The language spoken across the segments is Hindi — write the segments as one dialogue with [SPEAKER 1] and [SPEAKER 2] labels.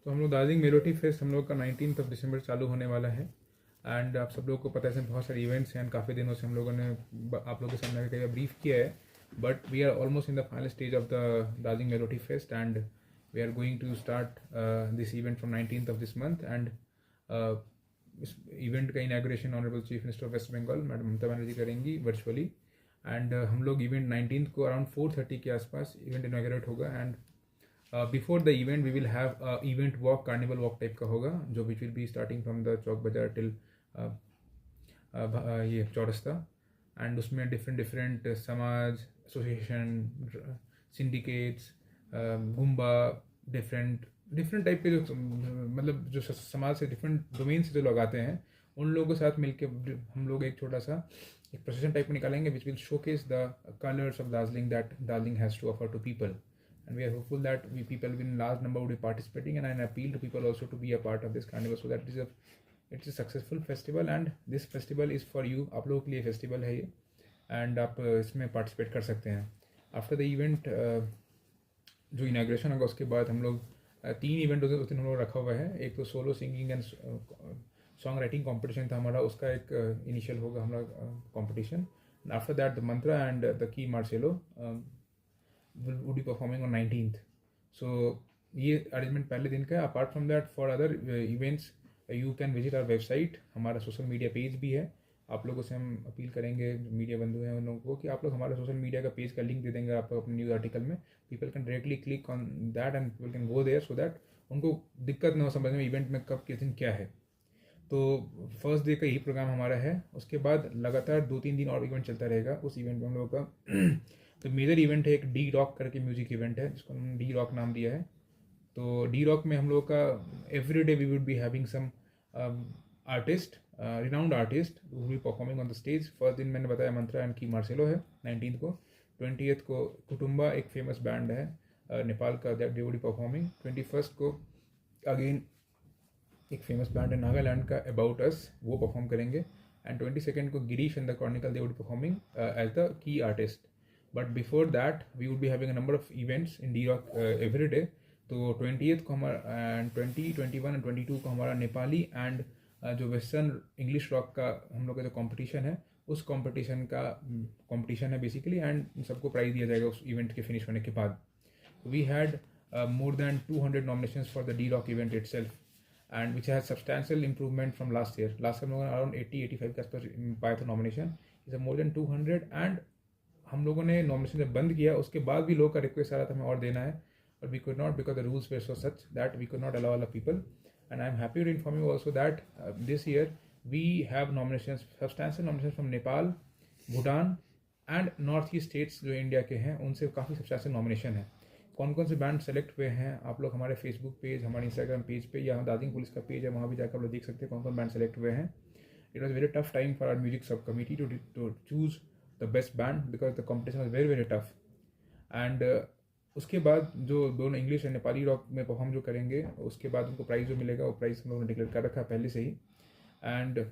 [SPEAKER 1] तो हम लोग दार्जिलिंग मेलोडी फेस्ट हम लोग का 19 दिसंबर चालू होने वाला है। एंड आप सब लोगों को पता है इसमें बहुत सारे इवेंट्स हैं एंड काफ़ी दिनों से हम लोगों ने आप लोगों के सामने कई बार ब्रीफ किया है, but we are almost in the final stage of the Darjeeling melody fest and we are going to start this event from 19 this month. And इस इवेंट का inauguration honourable chief minister of West Bengal madam Mamata Banerjee करेंगी वर्चुअली। एंड हम लोग इवेंट 19 को अराउंड 4:30 के आसपास इवेंट इनॉग्रेट होगा। And before the event we will have event walk, carnival walk type का होगा, जो which will be starting from the Chowk Bazaar till ये चौरस्ता। एंड उसमें डिफरेंट समाज एसोसिएशन सिंडिकेट्स गुम्बा डिफरेंट टाइप के जो मतलब जो समाज से डिफरेंट डोमेन से जो लोग आते हैं उन लोगों के साथ मिलकर हम लोग एक छोटा सा एक प्रोसेशन टाइप में निकालेंगे which will showcase the colours of Darjeeling that Darjeeling has to offer to people. And we are hopeful that people in large number would be participating, and I appeal to people also to be a part of this carnival so that it's a successful festival and this festival is for you। आप लोगों के लिए फेस्टिवल है ये एंड आप इसमें पार्टिसिपेट कर सकते हैं। आफ्टर द इवेंट जो इनाग्रेशन होगा उसके बाद हम लोग 3 इवेंट उस दिन हम लोग रखा हुआ है। एक तो solo singing and song writing competition था हमारा, उसका एक इनिशियल होगा हमारा competition. After that the Mantra and the key Marcelo would be performing on 19th। so ये अरेंजमेंट पहले दिन का है। Apart from that for other events you can visit our website, हमारा सोशल मीडिया पेज भी है। आप लोगों से हम अपील करेंगे मीडिया बंधु हैं उन लोगों को कि आप लोग हमारे सोशल मीडिया का पेज का लिंक दे देंगे आपको अपने न्यूज़ आर्टिकल में। People can directly click on that and people can go there so that उनको दिक्कत न हो समझने में इवेंट में कब किस दिन क्या है। तो फर्स्ट डे का यही प्रोग्राम हमारा है। उसके बाद लगातार 2-3 दिन और इवेंट चलता रहेगा। उस इवेंट में हम लोगों का तो मेजर इवेंट है एक डी रॉक करके म्यूजिक इवेंट है जिसको हमने डी रॉक नाम दिया है। तो डी रॉक में हम लोग का every day we would be having some artist renowned artist who be performing on the stage. First दिन मैंने बताया मंत्रा एंड की मार्सेलो है 19th को। 20th को कुटुम्बा एक फेमस बैंड है नेपाल का, that they would be performing. 21st को अगेन एक फेमस बैंड है नागालैंड का अबाउट अस, वो परफॉर्म करेंगे। एंड 22nd को Girish and the chronicle they would be performing as the key artist. But before that we would be having a number of events in D rock every day. तो 20th को हमारा एंड 20, 21 एंड 22 को हमारा नेपाली एंड जो वेस्टर्न इंग्लिश रॉक का हम लोग का जो कॉम्पिटिशन है उस कॉम्पिटिशन है बेसिकली, एंड सबको प्राइज दिया जाएगा उस इवेंट के फिनिश होने के बाद। We had more than 200 nominations for the D rock event itself and which has substantial improvement from last year. Last year हम लोगों ने अराउंड 80-85 के आसपास पाया था nomination, is more than 200। And हम लोगों ने नॉमिनेशन जब बंद किया उसके बाद भी लोगों का रिक्वेस्ट आ रहा था हमें और देना है, but we could not because the rules were so such that we could not allow all people. And I am happy to inform you also that this year we have nomination substantial nomination from Nepal, Bhutan and north east states जो इंडिया के हैं उनसे काफ़ी सब्सटैंशियल नॉमिनेशन है। कौन कौन से बैंड सेलेक्ट हुए हैं आप लोग हमारे फेसबुक पेज, हमारे इंस्टाग्राम पेज पे या दार्जिलिंग पुलिस का पेज है वहाँ भी जाकर आप लोग देख सकते हैं कौन कौन बैंड सेलेक्ट हुए हैं। It was very tough time for our music sub committee to choose the best band because the competition was very tough। and उसके बाद जो दोनों इंग्लिश और नेपाली रॉक में परफॉर्म जो करेंगे उसके बाद उनको प्राइज़ जो मिलेगा वो प्राइज़ हम लोगों ने डिक्लेयर कर रखा है पहले से ही। And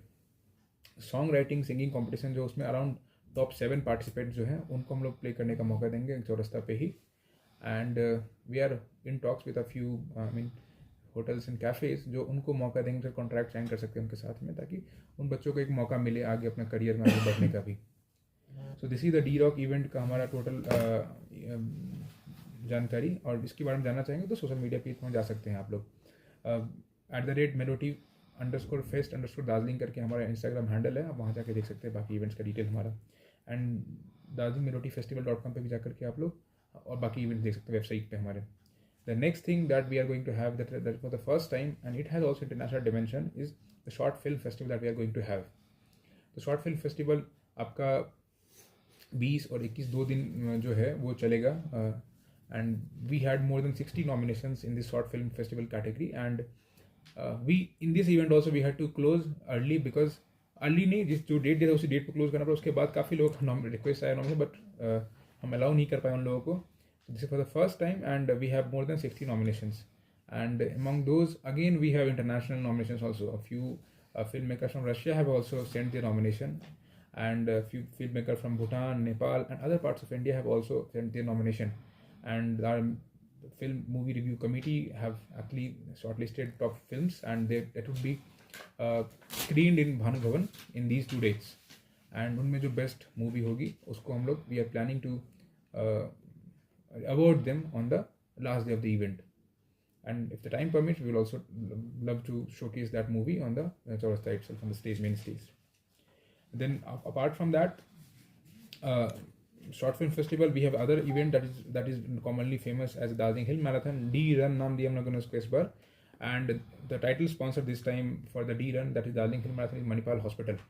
[SPEAKER 1] song writing singing competition जो उसमें अराउंड टॉप 7 पार्टिसिपेंट जो हैं उनको हम लोग प्ले करने का मौका देंगे चौरस्ता पे ही। And we are in talks with a few hotels and cafes जो उनको मौका देंगे, कॉन्ट्रैक्ट साइन कर सकते हैं उनके साथ में, ताकि उन बच्चों को एक मौका मिले आगे अपने करियर में आगे बढ़ने का भी। So this is the D rock event का हमारा टोटल जानकारी। और इसके बारे में जानना चाहेंगे तो सोशल मीडिया पेज पर जा सकते हैं आप लोग। @melody_fest_ दार्जिलिंग करके हमारा इंस्टाग्राम हैंडल है, आप वहाँ जाके देख सकते हैं बाकी इवेंट्स का डिटेल हमारा। एंड दार्जिलिंग melodifestival.com पे भी जाकर के आप लोग और बाकी इवेंट्स देख सकते हैं वेबसाइट पे हमारे। The next thing that we are going to have that for the first time and it has also international dimension is the short film festival that we are going to have. तो शॉर्ट फिल्म फेस्टिवल आपका 20 और 21 2 दिन जो है वो चलेगा। And we had more than 60 nominations in this short film festival category. And we in this event also we had to close early because early नहीं, जिस जो डेट दिया था उसी डेट पर क्लोज करना पड़ा। उसके बाद काफ़ी लोगों का रिक्वेस्ट आया नॉमिनेशन, बट हम अलाउ नहीं कर पाए उन लोगों को। This is for the first time and we have more than 60 nominations. And among those again we have international nominations also. A few filmmakers from Russia have also sent their nomination, and a few filmmakers from Bhutan, Nepal and other parts of India have also sent their nomination. And our the film movie review committee have actually shortlisted top films, and that would be screened in Bhanu Bhavan in these 2 dates. And उनमें जो बेस्ट मूवी होगी उसको हम लोग we are planning to award them on the last day of the event. And if the time permits, we will also love to showcase that movie on the Chaurasta itself, on the stage, main stage. Then apart from that, short film festival, we have other event that is commonly famous as Darjeeling Hill Marathon. D Run नाम दिया हम लोगों ने उसको इस बार, and the title sponsor this time for the D Run, that is Darjeeling Hill Marathon, is Manipal Hospital.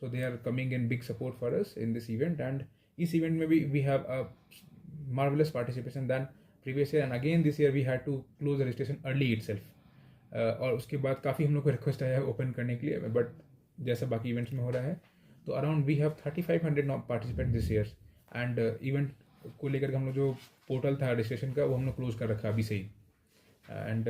[SPEAKER 1] So they are coming in big support for us in this event, and इस event में भी we have a marvelous participation than previous year, and again this year we had to close the registration early itself. और उसके बाद काफ़ी हम लोग को रिक्वेस्ट आया है ओपन करने के लिए, बट जैसा बाकी इवेंट्स में हो रहा है, तो around we have 3500 participant this year. And event को लेकर हम लोग जो पोर्टल था रजिस्ट्रेशन का वो हम लोग क्लोज कर रखा अभी से ही. And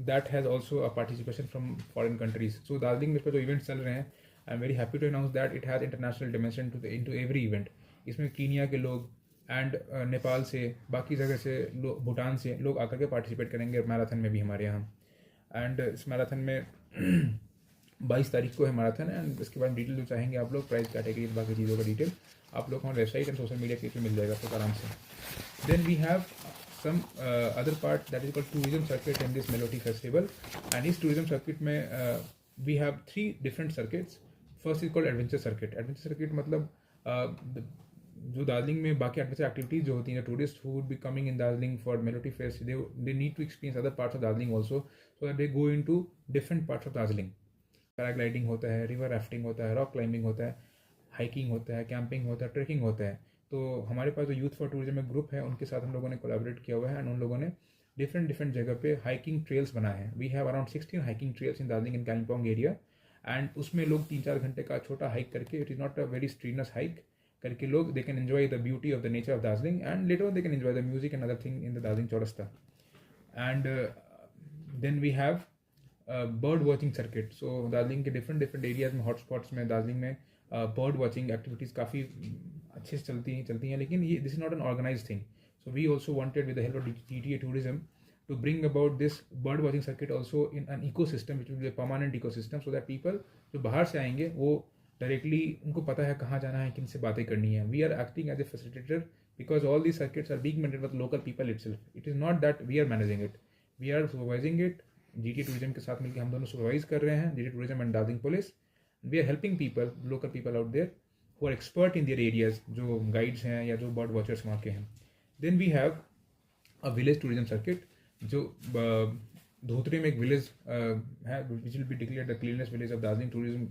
[SPEAKER 1] that has also a participation from foreign countries. So Darjeeling में पर जो इवेंट्स चल रहे हैं, I am very happy to announce that it has international dimension to every event. इसमें कीनिया के लोग एंड नेपाल से, बाकी जगह से लोग, भूटान से लोग आकर के पार्टिसिपेट करेंगे मैराथन में भी हमारे यहाँ. एंड इस मैराथन में 22 तारीख को है मैराथन. एंड इसके बाद डिटेल जो चाहेंगे आप लोग, प्राइस कैटेगरी, बाकी चीज़ों का डिटेल आप लोग हमारे website and social media page पे मिल जाएगा आपको आराम से. Then we have some other part that is called tourism circuit in this Melody festival, and इस tourism circuit में we have 3 different circuits. First is called adventure circuit. Adventure circuit मतलब जो दार्जिलिंग में बाकी एडवेंचर एक्टिविटीज़ जो होती हैं, tourist who would be coming in Darjeeling for melody fest, they need to experience other parts of Darjeeling also, so that they go in to different parts of Darjeeling. Paragliding होता है, रिवर राफ्टिंग होता है, रॉक क्लाइंबिंग होता है, हाइकिंग होता है, कैंपिंग होता है, ट्रैकिंग होता है. तो हमारे पास जो यूथ फॉर टूरिज्म में ग्रुप है, उनके साथ हम लोगों ने कोलैबोरेट किया हुआ है, एंड उन लोगों ने डिफरेंट जगह पे हाइकिंग ट्रेल्स बनाए हैं. We have around 16 hiking trails in Darjeeling in Kalimpong area, and उसमें लोग 3-4 घंटे का छोटा हाइक करके, it is not a very strenuous hike करके, लोग they can enjoy the beauty of the nature of Darjeeling, and later on they can enjoy the music and other thing in the Darjeeling Chowrasta. And then we have bird watching circuit. So Darjeeling के डिफरेंट एरियाज में, हॉटस्पॉट्स में दार्जिलिंग में बर्ड वॉचिंग एक्टिविटीज़ काफ़ी अच्छे से चलती हैं, लेकिन ये this is not an organize thing. So we also wanted with the help of DTA tourism to bring about this bird watching circuit also in an eco system which will be permanent eco system, so that people जो बाहर से आएंगे वो डायरेक्टली उनको पता है कहाँ जाना है, किन से बातें करनी है. We are acting as a facilitator because all the circuits are being maintained by local people itself. It is not that we are managing it, we are supervising it. DTA tourism के साथ मिलकर हम दोनों सुपरवाइज कर रहे हैं, DTA tourism and Darjeeling police. We are helping people, local people out there who are expert in their areas, जो गाइड्स हैं या जो बर्ड वॉचर्स वहाँ के हैं. Then we have a village tourism circuit, जो धोतरे में एक विलेज है which will be declared the cleanest village of Darjeeling tourism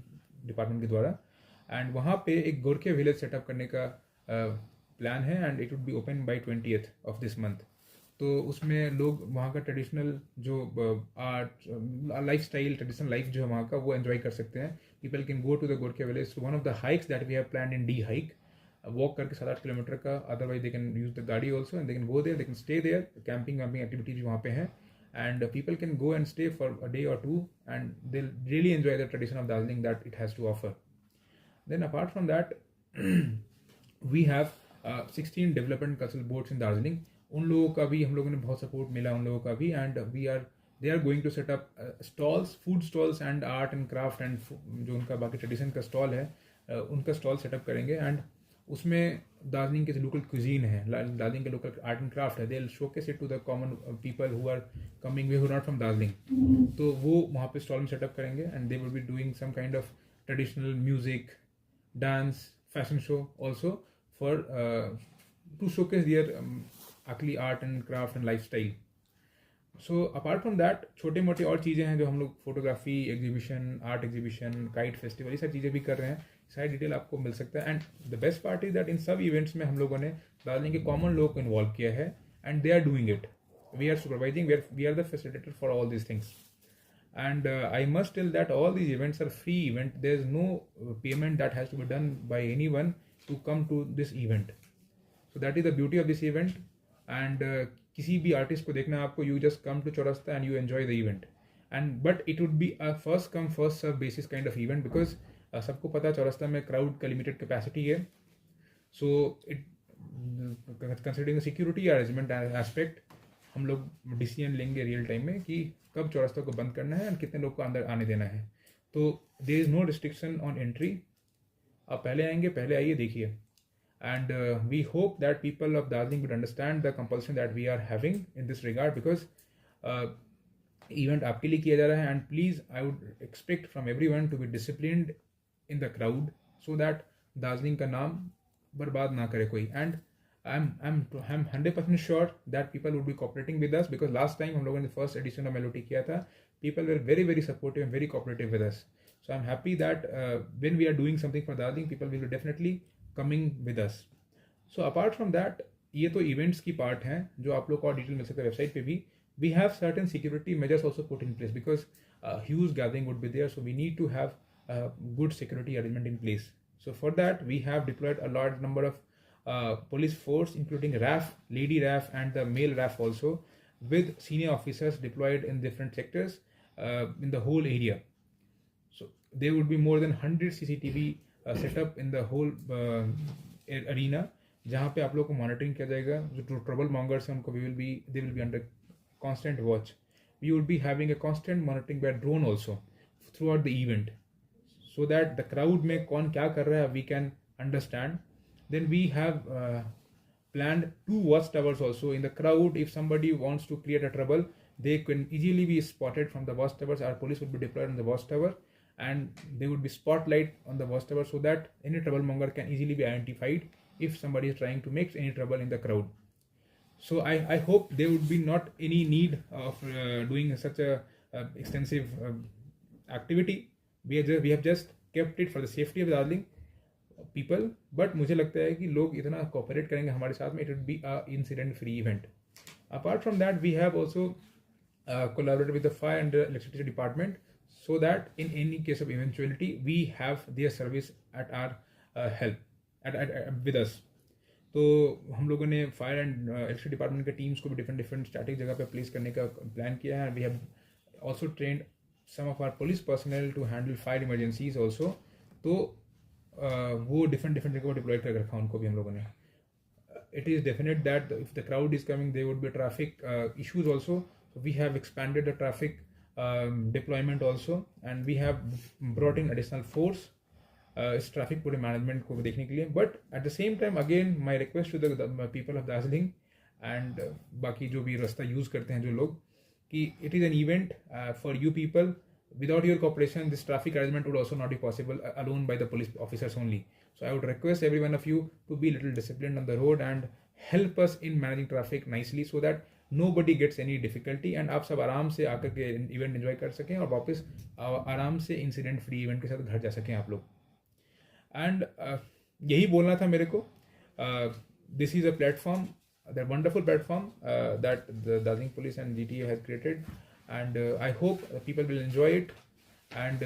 [SPEAKER 1] department के द्वारा, एंड वहाँ पे एक गोरखे विलेज सेटअप करने का प्लान है, and it would be open by 20th of this month. तो उसमें लोग वहाँ का ट्रेडिशनल जो art, lifestyle, traditional life जो है वहाँ का, वो एंजॉय कर सकते हैं. People can go to the Gorkhey village. One of the hikes that we have plan in the hike, walk करके 7-8 किलोमीटर का. Otherwise they can use the gaadi also, and they can go there, they can stay there. Camping glamping activities वहाँ पे हैं, and people can go and stay for a day or 2, and they really enjoy the tradition of Darjeeling that it has to offer. Then apart from that we have 16 development cultural boards in Darjeeling. उन लोगों का भी हम लोगों ने बहुत सपोर्ट मिला, उन लोगों का भी, and they are going to set up stalls, food stalls and art and craft, and जो उनका बाकी ट्रेडिशन का स्टॉल है, उनका स्टॉल सेटअप करेंगे. एंड उसमें दार्जिलिंग के जो लोकल क्यूजीन है, दार्जिलिंग के लोकल आर्ट एंड क्राफ्ट है, they will showcase it to the common people who are coming, who not from Darjeeling. तो वो वहाँ पे स्टॉल में सेटअप करेंगे, and they will be doing some kind of traditional music, dance, fashion show also for to showcase their actually art and craft and lifestyle. So apart from that, छोटे मोटे और चीज़ें हैं जो हम लोग, photography exhibition, art exhibition, kite festival, ये सब चीज़ें भी कर रहे हैं. सारी डिटेल आपको मिल सकता है. And the best part is that in सब इवेंट्स में हम लोगों ने दार्जिलिंग के कॉमन लोगों को इन्वॉल्व किया है, and they are doing it. We are supervising, we are the facilitator for all these things. And I must tell that all these events are free event. There is no payment that has to be done by anyone to come to this event. So that is the beauty of this event. And किसी भी आर्टिस्ट को देखना आपको, you just come to Chaurasta and you enjoy the event. And but it would be a first come first serve basis kind of event, because सबको पता चौरस्ता में क्राउड का लिमिटेड कैपेसिटी है. So it considering the security arrangement aspect, हम लोग डिसीजन लेंगे रियल टाइम में कि कब चौरस्ता को बंद करना है और कितने लोग को अंदर आने देना है. तो there is no restriction on entry. आप पहले आएंगे, पहले आइए, देखिए. And we hope that people of Darjeeling would understand the compulsion that we are having in this regard, because event आपके लिए किया जा रहा है. And please, I would expect from everyone to be disciplined in the crowd so that Darjeeling का नाम बर्बाद ना करे कोई. And I'm 100% sure that people would be cooperating with us, because last time हम लोगों ने first edition of Melody किया था, people were very very supportive and very cooperative with us. So I'm happy that when we are doing something for Darjeeling, people will definitely coming with us. So apart from that, ये तो events की part हैं जो आप लोग को और डिटेल मिल सकता है वेबसाइट पे भी. We have certain security measures also put in place, because huge gathering would be there, so we need to have good security arrangement in place. So for that, we have deployed a large number of police force, including RAF, lady RAF and the male RAF also, with senior officers deployed in different sectors in the whole area. So there would be more than 100 CCTV set up in the whole arena, जहाँ पे आप लोग को मॉनिटरिंग किया जाएगा. जो ट्रबल मॉन्गर्स हैं उनको they will be under constant watch. We would be having a constant monitoring by drone also throughout the event, so that the crowd में कौन क्या कर रहा है we can understand. Then we have planned 2 watchtowers also in the crowd. If somebody wants to create a trouble, they can easily be spotted from the watchtowers. Our police would be deployed on the watchtower, and there would be spotlight on the watchtower, so that any troublemonger can easily be identified if somebody is trying to make any trouble in the crowd. So I hope there would be not any need of doing such a extensive activity. We have just kept it for the safety of Darjeeling people. But मुझे लगता है कि लोग इतना cooperate करेंगे हमारे साथ में, it would be a incident free event. Apart from that, we have also collaborated with the fire and electricity department, so that in any case of eventuality, we have their service at our help with us. तो हम लोगों ने फायर एंड इलेक्ट्रिसिटी डिपार्टमेंट के टीम्स को भी डिफरेंट स्टैटिक जगह पे प्लेस करने का प्लान किया है. We have also trained some of our police personnel to handle fire emergencies also. तो वो डिफरेंट जगह पर डिप्लॉय कर रखा उनको भी हम लोगों ने. It is definite that if the crowd is coming, there would be traffic issues also. We have expanded the traffic deployment also, and we have brought in additional force इस ट्रैफिक पूरे मैनेजमेंट को देखने के लिए. But at the same time again my request to the people of Darjeeling and बाकी जो भी रास्ता यूज़ करते हैं जो लोग, कि it is an event for you people. Without your cooperation, this traffic arrangement would also not be possible alone by the police officers only. So I would request every one of you to be a little disciplined on the road and help us in managing traffic nicely, so that nobody gets any difficulty, and आप सब आराम से आकर के इवेंट एंजॉय कर सकें और वापस आराम से इंसिडेंट फ्री इवेंट के साथ घर जा सकें आप लोग. एंड यही बोलना था मेरे को. This is a platform, the wonderful platform that the Darjeeling police and DTA has created, and I hope people will enjoy it. And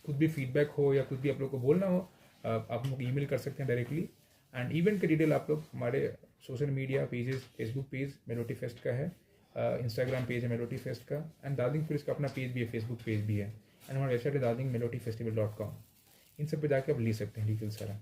[SPEAKER 1] कुछ भी फीडबैक हो या कुछ भी आप लोग को बोलना हो, आप लोग ईमेल कर सकते हैं डायरेक्टली. एंड इवेंट के डिटेल आप लोग हमारे social media pages, Facebook page melody fest का है, इंस्टाग्राम पेज है मेलोडी फेस्ट का, एंड दार्जिलिंग पुलिस का अपना पेज भी है, फेसबुक पेज भी है, एंड हमारा वेबसाइट है darjeelingmelodifestival.com. इन सब पे जाके आप ले सकते हैं डिटेल्स सारा.